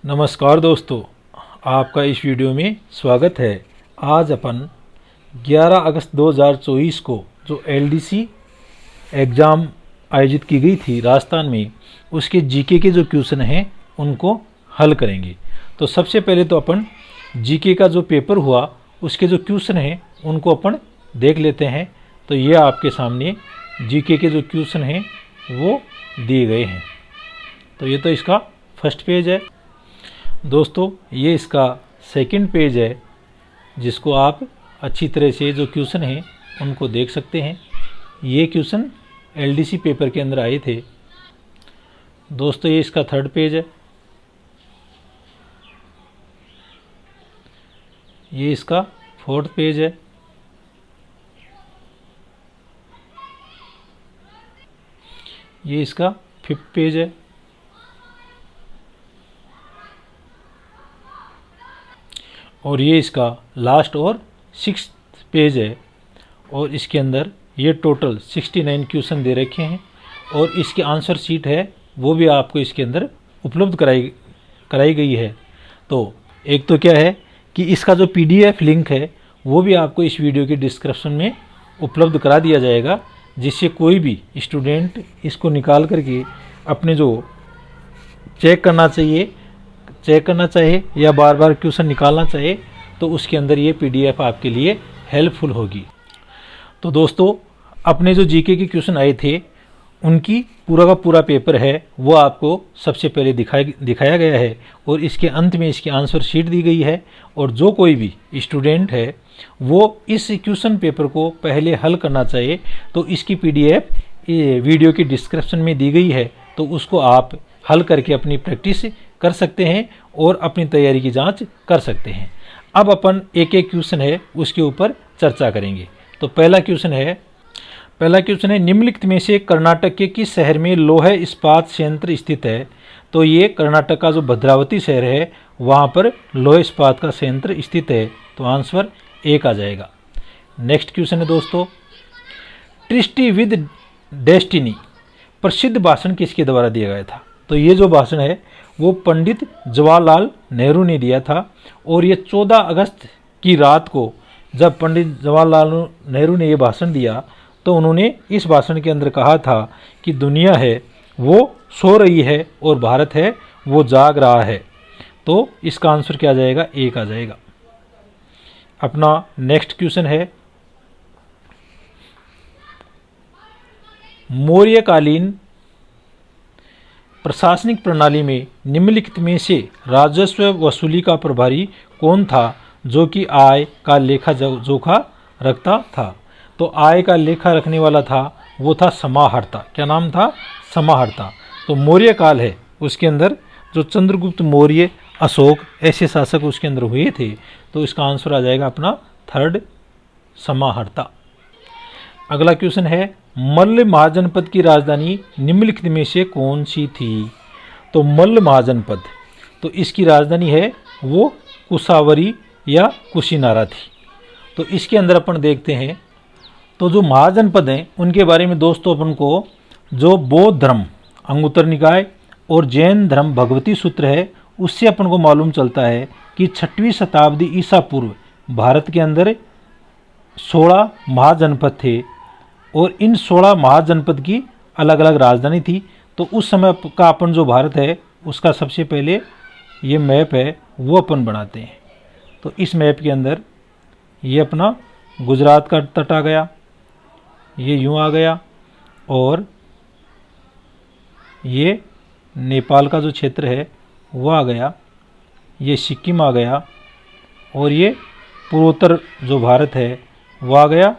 नमस्कार दोस्तों, आपका इस वीडियो में स्वागत है। आज अपन 11 अगस्त 2024 को जो एलडीसी एग्ज़ाम आयोजित की गई थी राजस्थान में, उसके जीके के जो क्वेश्चन हैं उनको हल करेंगे। तो सबसे पहले तो अपन जीके का जो पेपर हुआ उसके जो क्वेश्चन हैं उनको अपन देख लेते हैं। तो ये आपके सामने जीके के जो क्वेश्चन हैं वो दिए गए हैं। तो ये तो इसका फर्स्ट पेज है दोस्तों, ये इसका सेकंड पेज है जिसको आप अच्छी तरह से जो क्वेश्चन हैं उनको देख सकते हैं। ये क्वेश्चन एलडीसी पेपर के अंदर आए थे दोस्तों। ये इसका थर्ड पेज है। ये इसका फोर्थ पेज है। ये इसका फिफ्थ पेज है। और ये इसका लास्ट और सिक्स्थ पेज है। और इसके अंदर ये टोटल 69 क्वेश्चन दे रखे हैं और इसकी आंसर शीट है वो भी आपको इसके अंदर उपलब्ध कराई गई है। तो एक तो क्या है कि इसका जो पीडीएफ लिंक है वो भी आपको इस वीडियो के डिस्क्रिप्शन में उपलब्ध करा दिया जाएगा, जिससे कोई भी स्टूडेंट इसको निकाल करके अपने जो चेक करना चाहे या बार बार क्वेश्चन निकालना चाहे तो उसके अंदर ये पीडीएफ आपके लिए हेल्पफुल होगी। तो दोस्तों, अपने जो जीके के क्वेश्चन आए थे उनकी पूरा का पूरा पेपर है वो आपको सबसे पहले दिखाया गया है और इसके अंत में इसकी आंसर शीट दी गई है। और जो कोई भी स्टूडेंट है वो इस क्वेश्चन पेपर को पहले हल करना चाहे तो इसकी पीडीएफ वीडियो की डिस्क्रिप्शन में दी गई है, तो उसको आप हल करके अपनी प्रैक्टिस कर सकते हैं और अपनी तैयारी की जांच कर सकते हैं। अब अपन एक एक क्वेश्चन है उसके ऊपर चर्चा करेंगे। तो पहला क्वेश्चन है निम्नलिखित में से कर्नाटक के किस शहर में लौह इस्पात संयंत्र स्थित है? तो ये कर्नाटक का जो भद्रावती शहर है वहाँ पर लौह इस्पात का संयंत्र स्थित है। तो आंसर एक आ जाएगा। नेक्स्ट क्वेश्चन है दोस्तों, ट्रिस्टी विद डेस्टिनी प्रसिद्ध भाषण किसके द्वारा दिया गया था? तो ये जो भाषण है वो पंडित जवाहरलाल नेहरू ने दिया था और ये 14 अगस्त की रात को जब पंडित जवाहरलाल नेहरू ने ये भाषण दिया तो उन्होंने इस भाषण के अंदर कहा था कि दुनिया है वो सो रही है और भारत है वो जाग रहा है। तो इसका आंसर क्या आ जाएगा? एक आ जाएगा। अपना नेक्स्ट क्वेश्चन है, मौर्यकालीन प्रशासनिक प्रणाली में निम्नलिखित में से राजस्व वसूली का प्रभारी कौन था जो कि आय का लेखा जोखा रखता था? तो आय का लेखा रखने वाला था वो था समाहर्ता। क्या नाम था? समाहर्ता। तो मौर्य काल है उसके अंदर जो चंद्रगुप्त मौर्य, अशोक ऐसे शासक उसके अंदर हुए थे। तो इसका आंसर आ जाएगा अपना थर्ड, समाहर्ता। अगला क्वेश्चन है, मल्ल महाजनपद की राजधानी निम्नलिखित में से कौन सी थी? तो मल्ल महाजनपद, तो इसकी राजधानी है वो कुशावरी या कुशीनारा थी। तो इसके अंदर अपन देखते हैं तो जो महाजनपद हैं उनके बारे में दोस्तों अपन को जो बौद्ध धर्म अंगुत्तर निकाय और जैन धर्म भगवती सूत्र है उससे अपन को मालूम चलता है कि 6वीं शताब्दी ईसा पूर्व भारत के अंदर 16 महाजनपद थे और इन 16 महाजनपद की अलग अलग राजधानी थी। तो उस समय का अपन जो भारत है उसका सबसे पहले ये मैप है वो अपन बनाते हैं। तो इस मैप के अंदर ये अपना गुजरात का तट आ गया, ये यूँ आ गया, और ये नेपाल का जो क्षेत्र है वो आ गया, ये सिक्किम आ गया, और ये पूर्वोत्तर जो भारत है वो आ गया।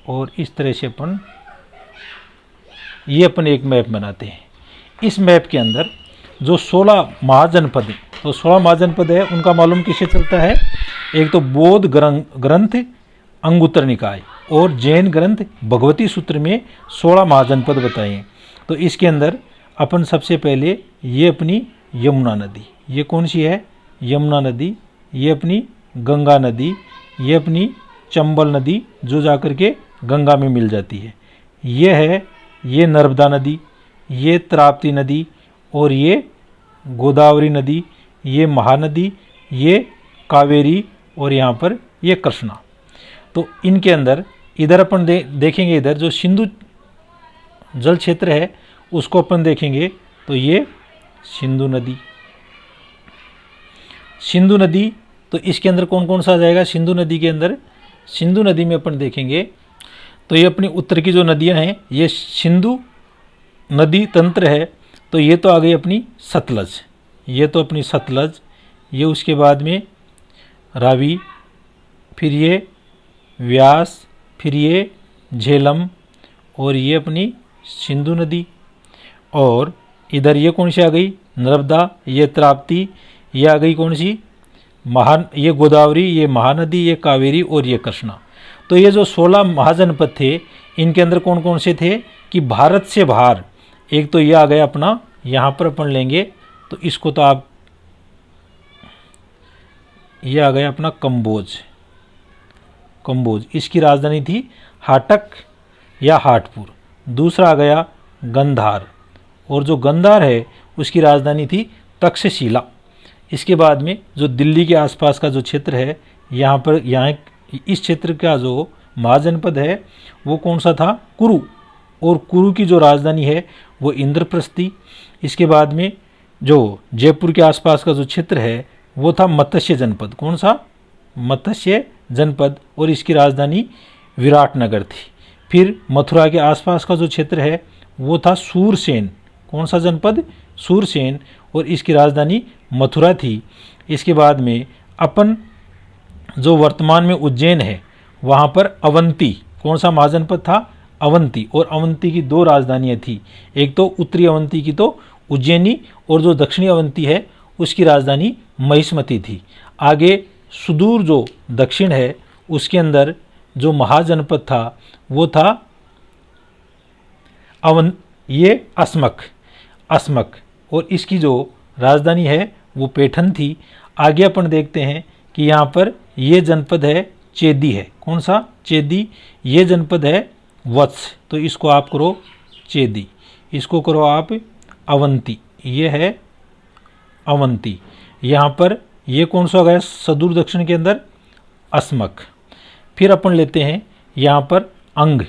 और इस तरह से अपन एक मैप बनाते हैं। इस मैप के अंदर जो 16 महाजनपद है, तो 16 महाजनपद है उनका मालूम किससे चलता है? एक तो बौद्ध ग्रंथ अंगुत्तर निकाय और जैन ग्रंथ भगवती सूत्र में 16 महाजनपद बताए हैं। तो इसके अंदर अपन सबसे पहले ये अपनी यमुना नदी, ये कौन सी है? यमुना नदी। ये अपनी गंगा नदी, ये अपनी चंबल नदी जो जाकर के गंगा में मिल जाती है। ये नर्मदा नदी, ये ताप्ती नदी और ये गोदावरी नदी, ये महानदी, ये कावेरी और यहाँ पर ये कृष्णा। तो इनके अंदर इधर अपन देखेंगे, इधर जो सिंधु जल क्षेत्र है उसको अपन देखेंगे तो ये सिंधु नदी। सिंधु नदी, तो इसके अंदर कौन कौन सा आ जाएगा सिंधु नदी के अंदर? सिंधु नदी में अपन देखेंगे तो ये अपनी उत्तर की जो नदियां हैं ये सिंधु नदी तंत्र है। तो ये तो आ गई अपनी सतलज, ये तो अपनी सतलज, ये उसके बाद में रावी, फिर ये व्यास, फिर ये झेलम और ये अपनी सिंधु नदी। और इधर ये कौन सी आ गई? नर्मदा, ये ताप्ती, ये आ गई कौन सी? ये गोदावरी, ये महानदी, ये कावेरी और ये कृष्णा। तो ये जो 16 महाजनपद थे इनके अंदर कौन कौन से थे कि भारत से बाहर, एक तो ये आ गया अपना, यहाँ पर अपन लेंगे तो इसको तो आप, ये आ गया अपना कंबोज। कंबोज, इसकी राजधानी थी हाटक या हाटपुर। दूसरा आ गया गंधार, और जो गंधार है उसकी राजधानी थी तक्षशिला। इसके बाद में जो दिल्ली के आसपास का जो क्षेत्र है, यहाँ इस क्षेत्र का जो महाजनपद है वो कौन सा था? कुरु, और कुरु की जो राजधानी है वो इंद्रप्रस्थी। इसके बाद में जो जयपुर के आसपास का जो क्षेत्र है वो था मत्स्य जनपद। कौन सा? मत्स्य जनपद, और इसकी राजधानी विराटनगर थी। फिर मथुरा के आसपास का जो क्षेत्र है वो था सूरसेन। कौन सा जनपद? सूरसेन, और इसकी राजधानी मथुरा थी। इसके बाद में अपन जो वर्तमान में उज्जैन है वहाँ पर अवंती, कौन सा महाजनपद था? अवंती, और अवंती की 2 राजधानियाँ थी, एक तो उत्तरी अवंती की तो उज्जैनी, और जो दक्षिणी अवंती है उसकी राजधानी महिष्मती थी। आगे सुदूर जो दक्षिण है उसके अंदर जो महाजनपद था वो था ये अस्मक, और इसकी जो राजधानी है वो पैठन थी। आगे अपन देखते हैं कि यहाँ पर ये जनपद है चेदी है। कौन सा? चेदी। ये जनपद है वत्स, तो इसको आप करो चेदी, इसको करो आप अवंती, ये है अवंती। यहाँ पर ये कौन सा गया सुदूर दक्षिण के अंदर? अस्मक। फिर अपन लेते हैं यहाँ पर अंग,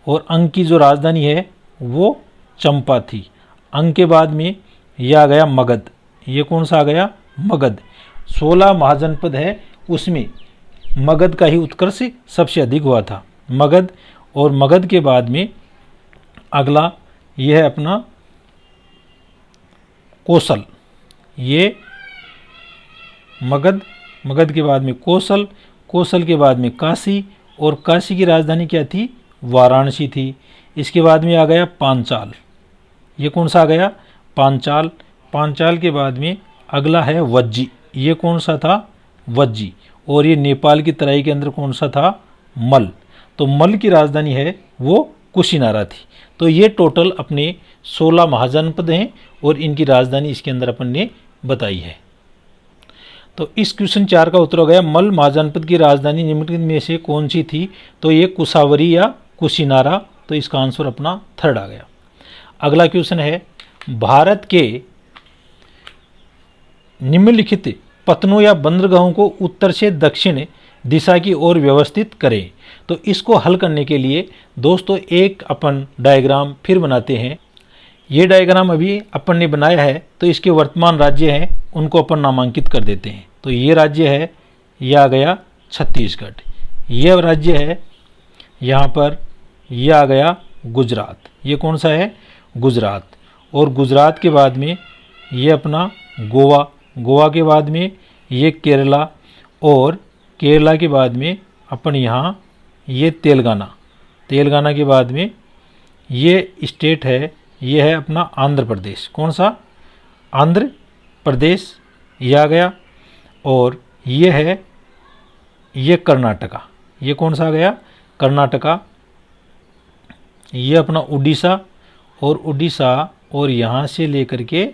और अंग की जो राजधानी है वो चंपा थी। अंग के बाद में ये आ गया मगध, ये कौन सा आ गया? मगध। 16 महाजनपद है उसमें मगध का ही उत्कर्ष सबसे अधिक हुआ था, मगध। और मगध के बाद में अगला ये है अपना कौशल। ये मगध के बाद में कौशल, कौशल के बाद में काशी, और काशी की राजधानी क्या थी? वाराणसी थी। इसके बाद में आ गया पांचाल, ये कौन सा आ गया? पांचाल। पांचाल के बाद में अगला है वज्जी, ये कौन सा था? वज्जी। और ये नेपाल की तराई के अंदर कौन सा था? मल। तो मल की राजधानी है वो कुशीनारा थी। तो ये टोटल अपने 16 महाजनपद हैं और इनकी राजधानी इसके अंदर अपन ने बताई है। तो इस क्वेश्चन 4 का उत्तर हो गया मल महाजनपद की राजधानी निम्नलिखित में से कौन सी थी? तो ये कुशावरी या कुशीनारा। तो इसका आंसर अपना 3rd आ गया। अगला क्वेश्चन है भारत के निम्नलिखित पतनों या बंदरगाहों को उत्तर से दक्षिण दिशा की ओर व्यवस्थित करें। तो इसको हल करने के लिए दोस्तों एक अपन डायग्राम फिर बनाते हैं। ये डायग्राम अभी अपन ने बनाया है, तो इसके वर्तमान राज्य हैं उनको अपन नामांकित कर देते हैं। तो ये राज्य है, ये आ गया छत्तीसगढ़। ये राज्य है यहाँ पर, ये आ गया गुजरात। ये कौन सा है? गुजरात। और गुजरात के बाद में ये अपना गोवा, गोवा के बाद में ये केरला, और केरला के बाद में अपन यहाँ ये तेलंगाना, तेलंगाना के बाद में ये स्टेट है, ये है अपना आंध्र प्रदेश। कौन सा? आंध्र प्रदेश, ये आ गया। और ये है ये कर्नाटका, ये कौन सा आ गया? कर्नाटका। ये अपना उड़ीसा, और उड़ीसा, और यहाँ से लेकर के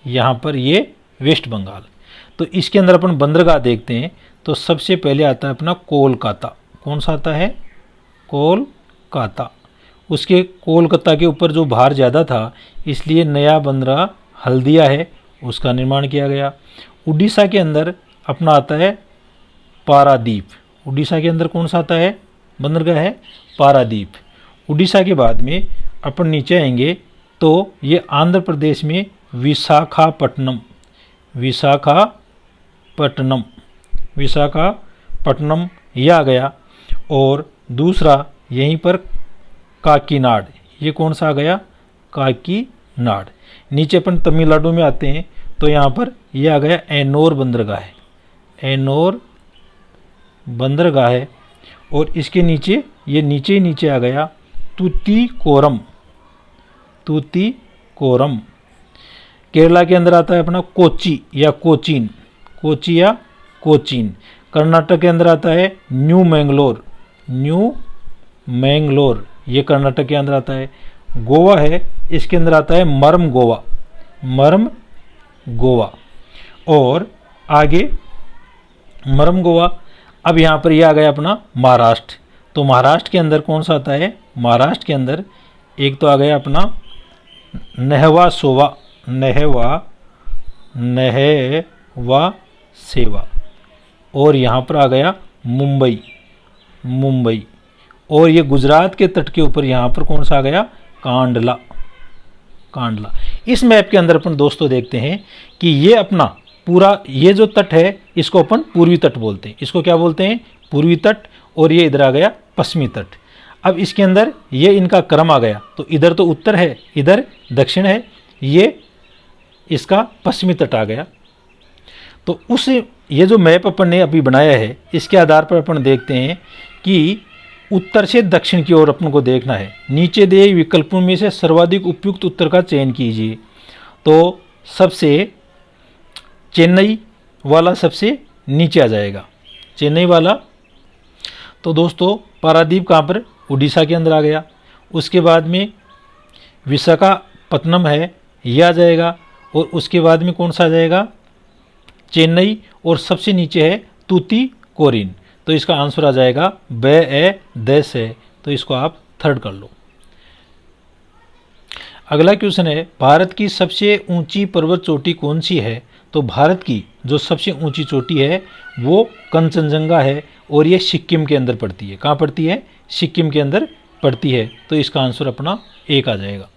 यहाँ पर ये वेस्ट बंगाल। तो इसके अंदर अपन बंदरगाह देखते हैं। तो सबसे पहले आता है अपना कोलकाता। कौन सा आता है? कोलकाता। उसके कोलकाता के ऊपर जो भार ज़्यादा था इसलिए नया बंदरगाह हल्दिया है उसका निर्माण किया गया। उड़ीसा के अंदर अपना आता है पारादीप। उड़ीसा के अंदर कौन सा आता है बंदरगाह है पारादीप। उड़ीसा के बाद में अपन नीचे आएंगे तो ये आंध्र प्रदेश में विशाखापट्टनम, विशाखापट्टनम, विशाखापट्टनम ये आ गया। और दूसरा यहीं पर काकीनाड, ये कौन सा आ गया काकीनाड। नीचे अपन तमिलनाडु में आते हैं तो यहाँ पर ये आ गया एनोर बंदरगाह है, एनोर बंदरगाह है। और इसके नीचे ये नीचे ही नीचे आ गया तूतीकोरम, तूतीकोरम। केरला के अंदर आता है अपना कोची या कोचीन, कोची या कोचीन। कर्नाटक के अंदर आता है न्यू मैंगलोर, न्यू मैंगलोर, ये कर्नाटक के अंदर आता है। गोवा है, इसके अंदर आता है मरम गोवा, मरम गोवा। और आगे मरम गोवा। अब यहाँ पर ये आ गया अपना महाराष्ट्र। तो महाराष्ट्र के अंदर कौन सा आता है, महाराष्ट्र के अंदर एक तो आ गया अपना नहवा सोवा, नहवा सेवा। और यहाँ पर आ गया मुंबई, मुंबई। और ये गुजरात के तट के ऊपर यहाँ पर कौन सा आ गया कांडला, कांडला। इस मैप के अंदर अपन दोस्तों देखते हैं कि ये अपना पूरा ये जो तट है इसको अपन पूर्वी तट बोलते हैं। इसको क्या बोलते हैं पूर्वी तट। और ये इधर आ गया पश्चिमी तट। अब इसके अंदर ये इनका क्रम आ गया तो इधर तो उत्तर है, इधर दक्षिण है, ये इसका पश्चिमी तट आ गया। तो उस ये जो मैप अपन ने अभी बनाया है इसके आधार पर अपन देखते हैं कि उत्तर से दक्षिण की ओर अपन को देखना है। नीचे दिए विकल्पों में से सर्वाधिक उपयुक्त उत्तर का चयन कीजिए। तो सबसे चेन्नई वाला सबसे नीचे आ जाएगा, चेन्नई वाला। तो दोस्तों पारादीप कहाँ पर उड़ीसा के अंदर आ गया। उसके बाद में विशाखापट्टनम है ये आ जाएगा। और उसके बाद में कौन सा आ जाएगा चेन्नई। और सबसे नीचे है तूतीकोरिन। तो इसका आंसर आ जाएगा देश है। तो इसको आप थर्ड कर लो। अगला क्वेश्चन है भारत की सबसे ऊंची पर्वत चोटी कौन सी है। तो भारत की जो सबसे ऊंची चोटी है वो कंचनजंगा है। और ये सिक्किम के अंदर पड़ती है। कहाँ पड़ती है सिक्किम के अंदर पड़ती है। तो इसका आंसर अपना एक आ जाएगा।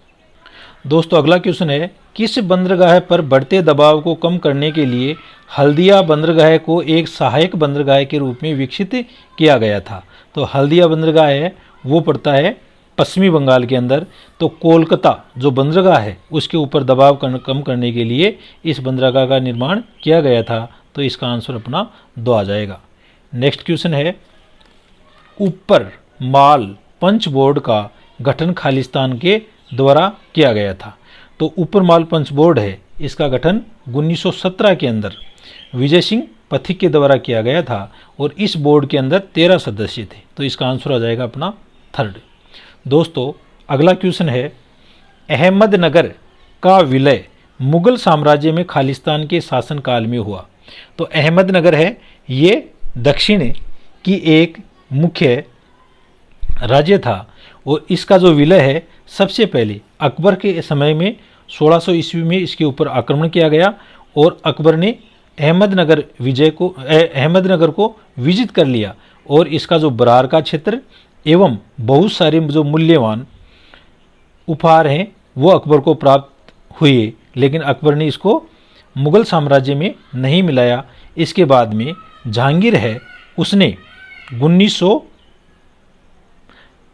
दोस्तों अगला क्वेश्चन है किस बंदरगाह पर बढ़ते दबाव को कम करने के लिए हल्दिया बंदरगाह को एक सहायक बंदरगाह के रूप में विकसित किया गया था। तो हल्दिया बंदरगाह है वो पड़ता है पश्चिमी बंगाल के अंदर। तो कोलकाता जो बंदरगाह है उसके ऊपर दबाव कम करने के लिए इस बंदरगाह का निर्माण किया गया था। तो इसका आंसर अपना 2 आ जाएगा। नेक्स्ट क्वेश्चन है ऊपर माल पंच बोर्ड का गठन खालिस्तान के द्वारा किया गया था। तो ऊपर माल पंच बोर्ड है इसका गठन 1917 के अंदर विजय सिंह पथिक के द्वारा किया गया था। और इस बोर्ड के अंदर 13 सदस्य थे। तो इसका आंसर आ जाएगा अपना थर्ड। दोस्तों अगला क्वेश्चन है अहमदनगर का विलय मुगल साम्राज्य में खालिस्तान के शासनकाल में हुआ। तो अहमदनगर है ये दक्षिण की एक मुख्य राज्य था। और इसका जो विलय है सबसे पहले अकबर के समय में 1600 ईस्वी में इसके ऊपर आक्रमण किया गया। और अकबर ने अहमदनगर को विजित कर लिया। और इसका जो बरार का क्षेत्र एवं बहुत सारे जो मूल्यवान उपहार हैं वो अकबर को प्राप्त हुए। लेकिन अकबर ने इसको मुगल साम्राज्य में नहीं मिलाया। इसके बाद में जहांगीर है उसने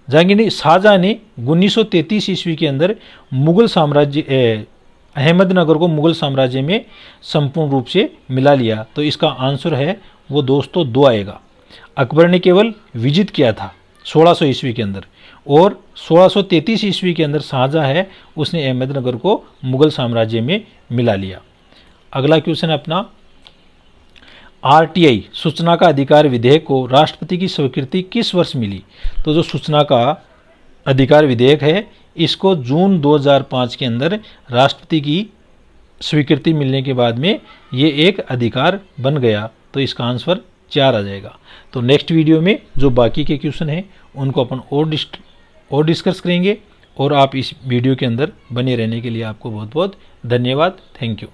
शाहजहां ने 1933 ईस्वी के अंदर मुगल साम्राज्य अहमदनगर को मुगल साम्राज्य में संपूर्ण रूप से मिला लिया। तो इसका आंसर है वो दोस्तों 2 आएगा। अकबर ने केवल विजित किया था 1600 ईस्वी के अंदर। और 1633 ईस्वी के अंदर शाहजहां है उसने अहमदनगर को मुगल साम्राज्य में मिला लिया। अगला क्वेश्चन अपना RTI सूचना का अधिकार विधेयक को राष्ट्रपति की स्वीकृति किस वर्ष मिली। तो जो सूचना का अधिकार विधेयक है इसको जून 2005 के अंदर राष्ट्रपति की स्वीकृति मिलने के बाद में ये एक अधिकार बन गया। तो इसका आंसर 4 आ जाएगा। तो नेक्स्ट वीडियो में जो बाकी के क्वेश्चन हैं उनको अपन और डिस्कस करेंगे। और आप इस वीडियो के अंदर बने रहने के लिए आपको बहुत बहुत धन्यवाद। Thank you.